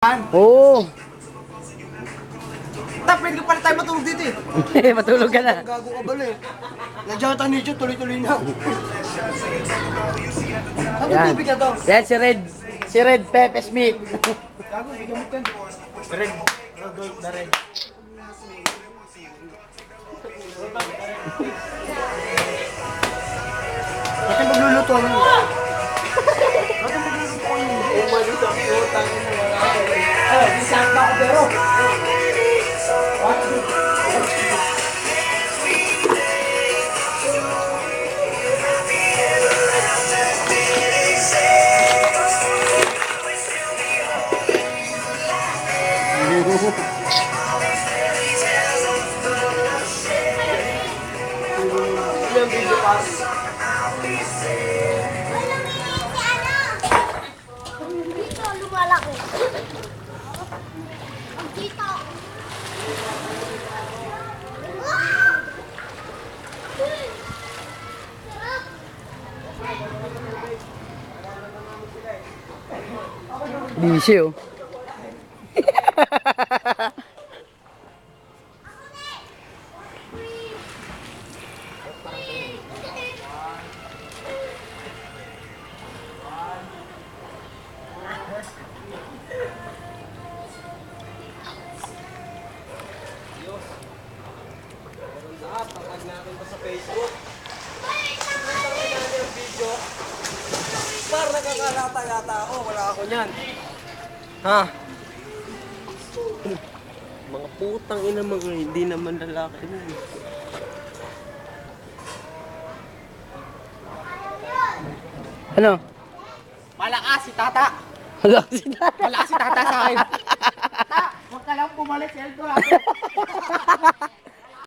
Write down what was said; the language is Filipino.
Oo. Pwede ka pala tayo matulog dito eh. Matulog ka na. Gago ka bala eh. Nandiyan tayo nito, tuloy-tuloy na. Ano Yan. tubig na to? Yan si Red. Si Red Pepe Smith. Gago, bigamit yan. Red. Rodolph na red. Bakit magluluto yun? Bakit magluluto yun? Umalis ang utang na wala. Disang ako pero. Dito lumalaki. Dito. Busy oh. Pag natin pa sa Facebook. Nakita natin yung video. Parang nagkakalata yata ako. Wala ako niyan. Ha? Mga putang ina mga hindi naman lalaki na eh. Ano? Malakas si Tata. Wala si Tata. Malakas si Tata sa akin. Tata, huwag ka lang pumalit sa Eldorado.